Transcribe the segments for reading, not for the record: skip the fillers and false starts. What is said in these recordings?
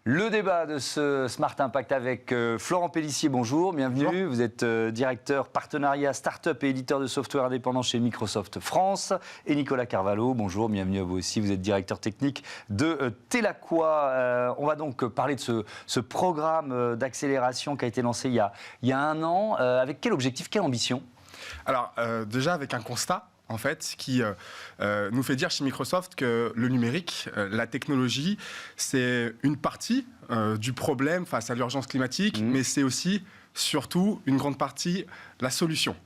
Le débat de ce Smart Impact avec Florent Pellissier, bonjour, bienvenue. Bonjour. Vous êtes directeur partenariat start-up et éditeur de software indépendant chez Microsoft France. Et Nicolas Carvalho, bonjour, bienvenue à vous aussi. Vous êtes directeur technique de Telaqua. On va donc parler de ce programme d'accélération qui a été lancé il y a un an. Avec quel objectif, quelle ambition ? Alors, déjà avec un constat, en fait, qui nous fait dire chez Microsoft que le numérique, la technologie, c'est une partie du problème face à l'urgence climatique, mais c'est aussi, surtout, une grande partie la solution.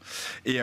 Et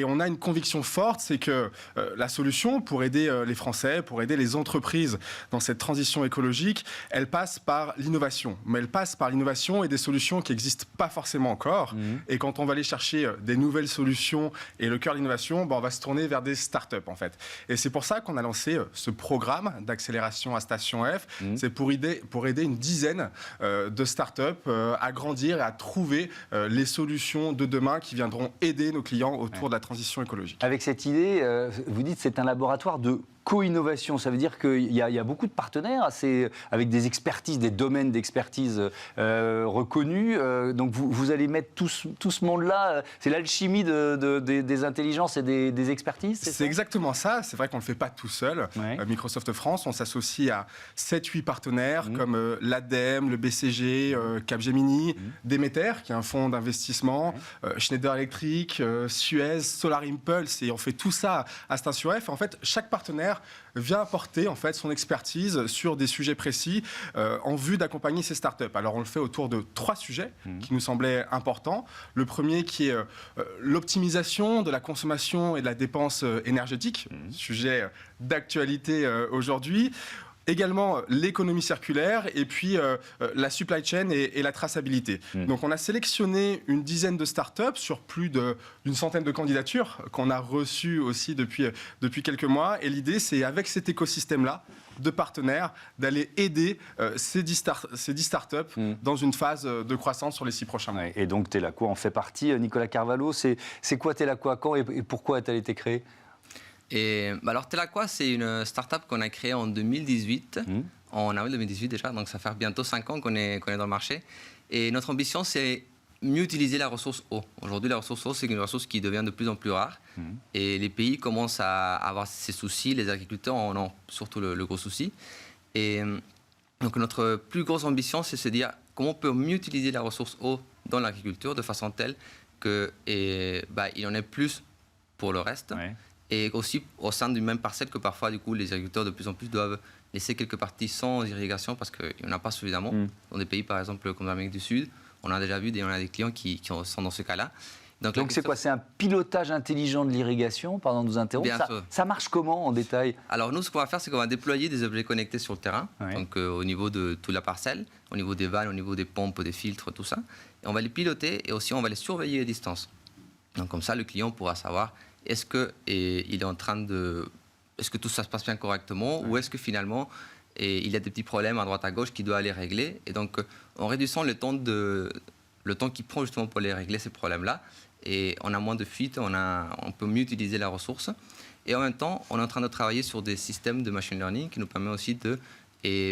on a une conviction forte, c'est que la solution pour aider les Français, pour aider les entreprises dans cette transition écologique, elle passe par l'innovation. Mais elle passe par l'innovation et des solutions qui n'existent pas forcément encore. Et quand on va aller chercher des nouvelles solutions et le cœur de l'innovation, on va se tourner vers des startups, en fait. Et c'est pour ça qu'on a lancé ce programme d'accélération à Station F. C'est pour aider une dizaine de startups à grandir et à trouver les solutions de demain qui viendront aider nos clients autour de la transition écologique. Avec cette idée, vous dites que c'est un laboratoire de co-innovation. Ça veut dire qu'il y a beaucoup de partenaires avec des expertises, des domaines d'expertise reconnus. Donc vous allez mettre tout ce monde-là. C'est l'alchimie des intelligences et des expertises, c'est ça ? Exactement ça. C'est vrai qu'on ne le fait pas tout seul. Microsoft France, on s'associe à 7-8 partenaires comme l'ADEME, le BCG, Capgemini, Demeter, qui est un fonds d'investissement, Schneider Electric, Suez, Solar Impulse. Et on fait tout ça à Station F. En fait, chaque partenaire vient apporter en fait son expertise sur des sujets précis en vue d'accompagner ces startups. Alors on le fait autour de 3 sujets qui nous semblaient importants. Le premier qui est l'optimisation de la consommation et de la dépense énergétique, sujet d'actualité aujourd'hui. Également l'économie circulaire et puis la supply chain et la traçabilité. Donc on a sélectionné une dizaine de startups sur plus d'une centaine de candidatures qu'on a reçues aussi depuis quelques mois. Et l'idée, c'est avec cet écosystème-là de partenaires d'aller aider ces 10 startups dans une phase de croissance sur les 6 prochains mois. Et donc Telaqua en fait partie. Nicolas Carvalho, c'est quoi Telaqua, quand et pourquoi a-t-elle été créée ? Alors Telaqua, c'est une start-up qu'on a créée en 2018, en avril 2018 déjà, donc ça fait bientôt 5 ans qu'on est dans le marché. Et notre ambition, c'est mieux utiliser la ressource eau. Aujourd'hui, la ressource eau, c'est une ressource qui devient de plus en plus rare. Et les pays commencent à avoir ces soucis, les agriculteurs en ont surtout le gros souci. Et donc notre plus grosse ambition, c'est de se dire comment on peut mieux utiliser la ressource eau dans l'agriculture de façon telle qu'il y en ait plus pour le reste. Et aussi au sein d'une même parcelle que parfois, du coup, les agriculteurs de plus en plus doivent laisser quelques parties sans irrigation parce qu'il n'y en a pas suffisamment. Dans des pays, par exemple, comme l'Amérique du Sud, on a déjà vu, on a des clients qui sont dans ce cas-là. Donc c'est quoi ? C'est un pilotage intelligent de l'irrigation, pardon de vous interrompre. Ça marche comment en détail ? Alors nous, ce qu'on va faire, c'est qu'on va déployer des objets connectés sur le terrain, donc au niveau de toute la parcelle, au niveau des vannes, au niveau des pompes, des filtres, tout ça. Et on va les piloter et aussi on va les surveiller à distance. Donc comme ça, le client pourra savoir est-ce que tout ça se passe bien correctement ou est-ce que finalement il y a des petits problèmes à droite à gauche qu'il doit aller régler. Et donc en réduisant le temps qu'il prend justement pour aller régler ces problèmes-là, et on a moins de fuites, on peut mieux utiliser la ressource. Et en même temps, on est en train de travailler sur des systèmes de machine learning qui nous permettent aussi de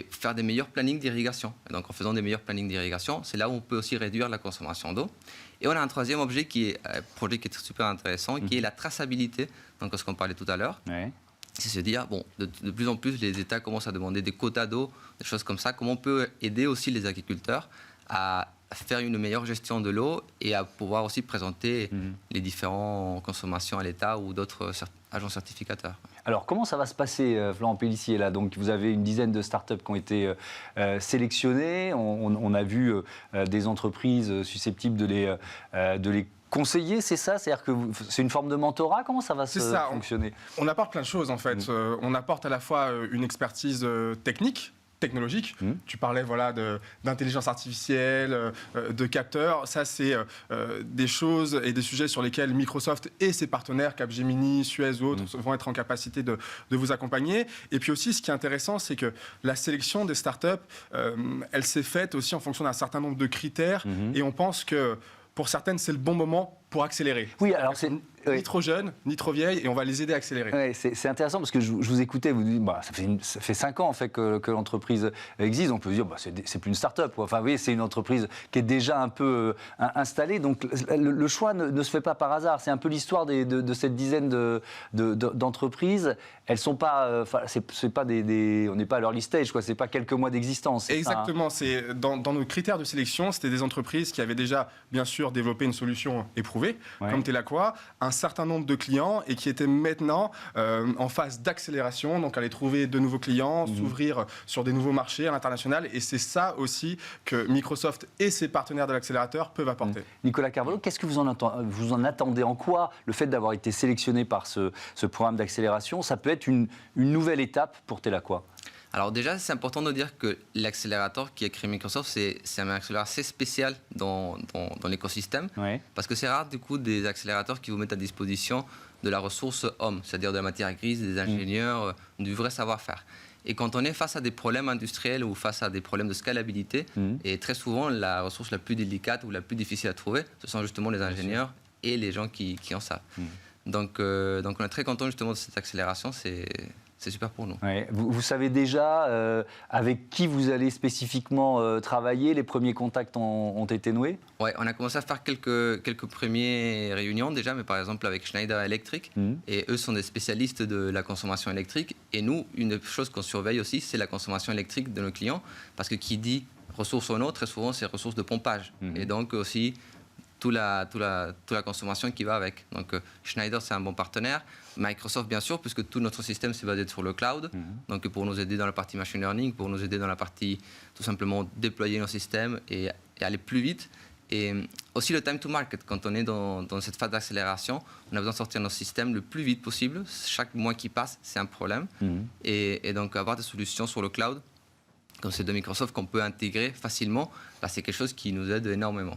faire des meilleurs plannings d'irrigation. Et donc en faisant des meilleurs plannings d'irrigation, c'est là où on peut aussi réduire la consommation d'eau. Et on a un troisième projet qui est super intéressant, qui est la traçabilité, donc ce qu'on parlait tout à l'heure. C'est se dire, de plus en plus, les États commencent à demander des quotas d'eau, des choses comme ça. Comment on peut aider aussi les agriculteurs à faire une meilleure gestion de l'eau et à pouvoir aussi présenter les différentes consommations à l'État ou d'autres agents certificateurs. Alors, comment ça va se passer, Florent Pellissier, là ? Donc, vous avez une dizaine de startups qui ont été sélectionnées. On a vu des entreprises susceptibles de les conseiller, c'est ça ? C'est-à-dire que c'est une forme de mentorat ? Comment ça va fonctionner ? On apporte plein de choses, en fait. On apporte à la fois une expertise technologique. Tu parlais d'intelligence artificielle, de capteurs. Ça, c'est des choses et des sujets sur lesquels Microsoft et ses partenaires, Capgemini, Suez ou autres, vont être en capacité de vous accompagner. Et puis aussi, ce qui est intéressant, c'est que la sélection des startups, elle s'est faite aussi en fonction d'un certain nombre de critères. Et on pense que pour certaines, c'est le bon moment pour accélérer. Oui, alors ni trop jeunes, ni trop vieilles, et on va les aider à accélérer. Ouais, c'est intéressant parce que je vous écoutais, vous dites, ça fait 5 ans en fait que l'entreprise existe. On peut se dire, c'est plus une start-up. Enfin, oui, c'est une entreprise qui est déjà un peu installée. Donc, le choix ne se fait pas par hasard. C'est un peu l'histoire de cette dizaine d'entreprises. Elles sont pas, c'est pas on n'est pas à l'early stage, quoi. C'est pas quelques mois d'existence. Exactement. C'est dans nos critères de sélection, c'était des entreprises qui avaient déjà, bien sûr, développé une solution éprouvée, comme Telaqua, un certain nombre de clients et qui étaient maintenant en phase d'accélération, donc aller trouver de nouveaux clients, s'ouvrir sur des nouveaux marchés à l'international. Et c'est ça aussi que Microsoft et ses partenaires de l'accélérateur peuvent apporter. Nicolas Carvalho, qu'est-ce que vous en attendez? En quoi le fait d'avoir été sélectionné par ce programme d'accélération, ça peut être une nouvelle étape pour Telaqua? Alors déjà, c'est important de dire que l'accélérateur qui a créé Microsoft, c'est un accélérateur assez spécial dans l'écosystème, parce que c'est rare du coup des accélérateurs qui vous mettent à disposition de la ressource homme, c'est-à-dire de la matière grise, des ingénieurs, du vrai savoir-faire. Et quand on est face à des problèmes industriels ou face à des problèmes de scalabilité, et très souvent la ressource la plus délicate ou la plus difficile à trouver, ce sont justement les ingénieurs et les gens qui en savent. Donc on est très content justement de cette accélération, c'est super pour nous. Ouais. Vous savez déjà avec qui vous allez spécifiquement travailler? Les premiers contacts ont été noués? Oui, on a commencé à faire quelques premières réunions déjà, mais par exemple avec Schneider Electric. Et eux sont des spécialistes de la consommation électrique. Et nous, une chose qu'on surveille aussi, c'est la consommation électrique de nos clients. Parce que qui dit ressources en eau, très souvent, c'est ressources de pompage. Et donc aussi toute la consommation qui va avec. Donc Schneider, c'est un bon partenaire. Microsoft, bien sûr, puisque tout notre système s'est basé sur le cloud. Donc pour nous aider dans la partie machine learning, pour nous aider dans la partie tout simplement déployer nos systèmes et aller plus vite. Et aussi le time to market. Quand on est dans cette phase d'accélération, on a besoin de sortir nos systèmes le plus vite possible. Chaque mois qui passe, c'est un problème. Et donc avoir des solutions sur le cloud, comme c'est de Microsoft, qu'on peut intégrer facilement, là, c'est quelque chose qui nous aide énormément.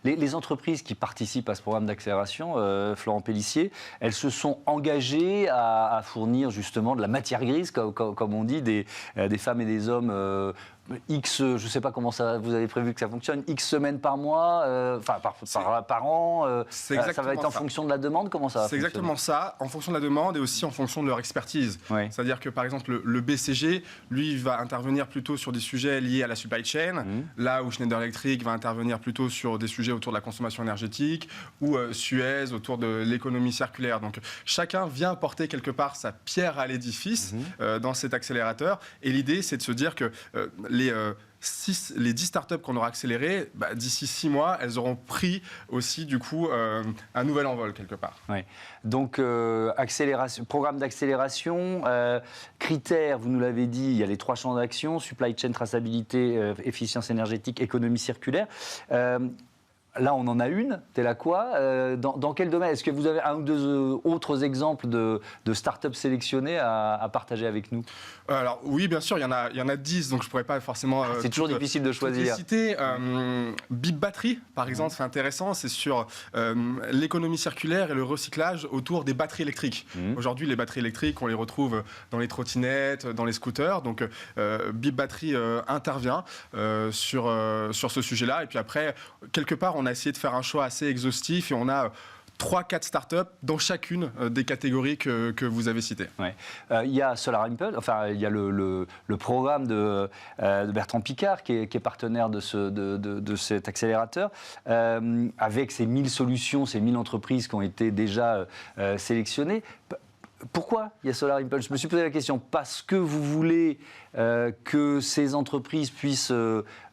Les entreprises qui participent à ce programme d'accélération, Florent Pellissier, elles se sont engagées à fournir justement de la matière grise, comme on dit, des femmes et des hommes X, je ne sais pas comment vous avez prévu que ça fonctionne, X semaines par mois, par an, ça va être en fonction de la demande, comment ça va fonctionner? C'est exactement ça, en fonction de la demande et aussi en fonction de leur expertise. C'est-à-dire que par exemple le BCG, lui, va intervenir plutôt sur des sujets liés à la supply chain, là où Schneider Electric va intervenir plutôt sur des sujets autour de la consommation énergétique, ou Suez autour de l'économie circulaire. Donc chacun vient apporter quelque part sa pierre à l'édifice dans cet accélérateur, et l'idée c'est de se dire que les 10 startups qu'on aura accélérées, d'ici 6 mois, elles auront pris aussi du coup un nouvel envol quelque part. Donc programme d'accélération, critères, vous nous l'avez dit, il y a les 3 champs d'action, supply chain, traçabilité, efficience énergétique, économie circulaire. Là, on en a une, Telaqua. Dans quel domaine? Est-ce que vous avez un ou deux autres exemples de start-up sélectionnées à partager avec nous? Alors oui, bien sûr, il y en a 10, donc je ne pourrais pas forcément... c'est toujours difficile de choisir. Citer. Bip Battery, par exemple, c'est intéressant, c'est sur l'économie circulaire et le recyclage autour des batteries électriques. Aujourd'hui, les batteries électriques, on les retrouve dans les trottinettes, dans les scooters, donc Bip Battery intervient sur ce sujet-là, et puis après, quelque part, on a essayé de faire un choix assez exhaustif et on a 3-4 startups dans chacune des catégories que vous avez citées. Il y a Solar Impulse, enfin il y a le programme de Bertrand Piccard qui est partenaire de cet accélérateur, avec ces 1000 solutions, ces 1000 entreprises qui ont été déjà sélectionnées. Pourquoi il y a Solar Impulse? Je me suis posé la question. Parce que vous voulez que ces entreprises puissent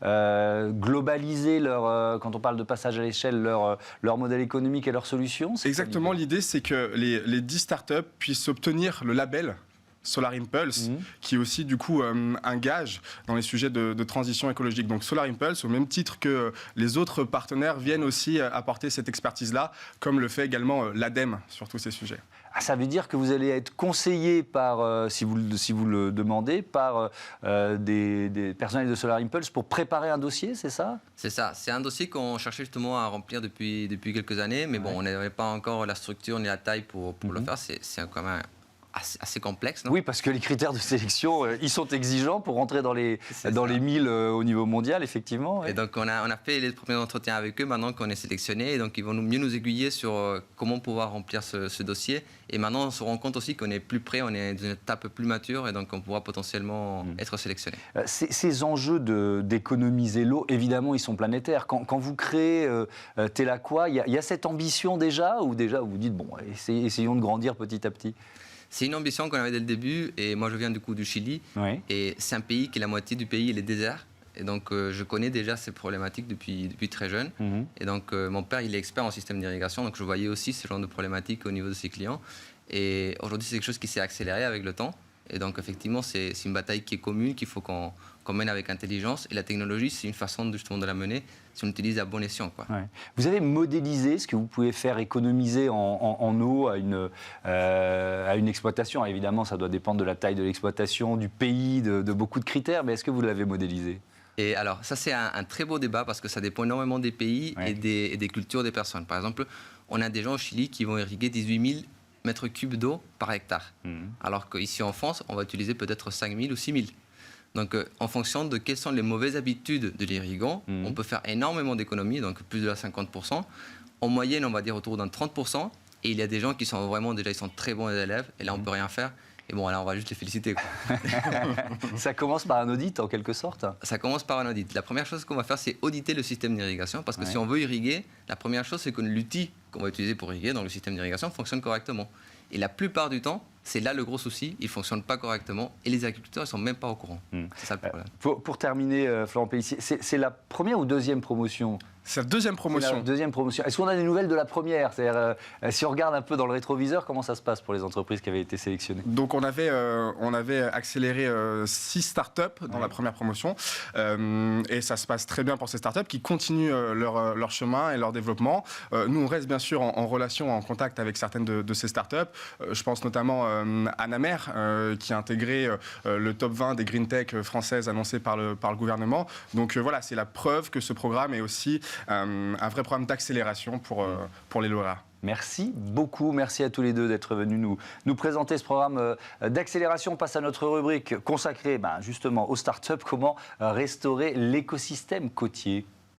globaliser quand on parle de passage à l'échelle, leur modèle économique et leurs solutions? Exactement, l'idée c'est que les 10 startups puissent obtenir le label Solar Impulse, qui est aussi du coup un gage dans les sujets de transition écologique. Donc Solar Impulse, au même titre que les autres partenaires, viennent aussi apporter cette expertise-là, comme le fait également l'ADEME sur tous ces sujets. Ça veut dire que vous allez être conseillé par, si vous le demandez, par des personnels de Solar Impulse pour préparer un dossier, c'est ça? C'est ça. C'est un dossier qu'on cherchait justement à remplir depuis quelques années, mais bon, on n'avait pas encore la structure ni la taille pour le faire. C'est quand même assez complexes. Non oui, parce que les critères de sélection, ils sont exigeants pour rentrer dans les 1000 au niveau mondial, effectivement. Ouais. Et donc, on a fait les premiers entretiens avec eux maintenant qu'on est sélectionné. Et donc, ils vont mieux nous aiguiller sur comment pouvoir remplir ce dossier. Et maintenant, on se rend compte aussi qu'on est plus près, on est dans une étape plus mature. Et donc, on pourra potentiellement être sélectionné. Ces enjeux d'économiser l'eau, évidemment, ils sont planétaires. Quand vous créez Telaqua, il y a cette ambition déjà, ou déjà vous dites, bon, essayons de grandir petit à petit? C'est une ambition qu'on avait dès le début. Et moi, je viens du coup du Chili. Oui. Et c'est un pays qui, la moitié du pays, il est désert. Et donc, je connais déjà ces problématiques depuis très jeune. Et donc, mon père, il est expert en système d'irrigation. Donc, je voyais aussi ce genre de problématiques au niveau de ses clients. Et aujourd'hui, c'est quelque chose qui s'est accéléré avec le temps. Et donc, effectivement, c'est une bataille qui est commune, qu'il faut qu'on mène avec intelligence. Et la technologie, c'est une façon justement de la mener si on utilise à bon escient. Quoi. Ouais. Vous avez modélisé ce que vous pouvez faire économiser en eau à une exploitation. Évidemment, ça doit dépendre de la taille de l'exploitation, du pays, de beaucoup de critères. Mais est-ce que vous l'avez modélisé? Et alors, ça, c'est un très beau débat parce que ça dépend énormément des pays et des cultures des personnes. Par exemple, on a des gens au Chili qui vont irriguer 18 000 mètres cubes d'eau par hectare. Alors qu'ici en France, on va utiliser peut-être 5 000 ou 6 000. Donc, en fonction de quelles sont les mauvaises habitudes de l'irrigant, on peut faire énormément d'économies, donc plus de 50%. En moyenne, on va dire autour d'un 30%. Et il y a des gens qui sont vraiment déjà, ils sont très bons élèves. Et là, on ne peut rien faire. Et bon, là, on va juste les féliciter. Quoi. Ça commence par un audit, en quelque sorte? Ça commence par un audit. La première chose qu'on va faire, c'est auditer le système d'irrigation. Parce que si on veut irriguer, la première chose, c'est que l'outil qu'on va utiliser pour irriguer dans le système d'irrigation fonctionne correctement. Et la plupart du temps, c'est là le gros souci, il ne fonctionne pas correctement et les agriculteurs ne sont même pas au courant. C'est ça le problème. Pour terminer, Florent Pellissier, c'est la première ou deuxième promotion? C'est la deuxième promotion. Est-ce qu'on a des nouvelles de la première? C'est-à-dire, si on regarde un peu dans le rétroviseur, comment ça se passe pour les entreprises qui avaient été sélectionnées? Donc on avait accéléré 6 startups dans la première promotion. Et ça se passe très bien pour ces startups qui continuent leur chemin et leur développement. Nous, on reste bien sûr en relation, en contact avec certaines de ces startups. Je pense notamment à Namer, qui a intégré le top 20 des green tech françaises annoncées par le gouvernement. Donc voilà, c'est la preuve que ce programme est aussi un vrai programme d'accélération pour les lauréats. Merci beaucoup, merci à tous les deux d'être venus nous présenter ce programme d'accélération. On passe à notre rubrique consacrée justement aux startups, comment restaurer l'écosystème côtier.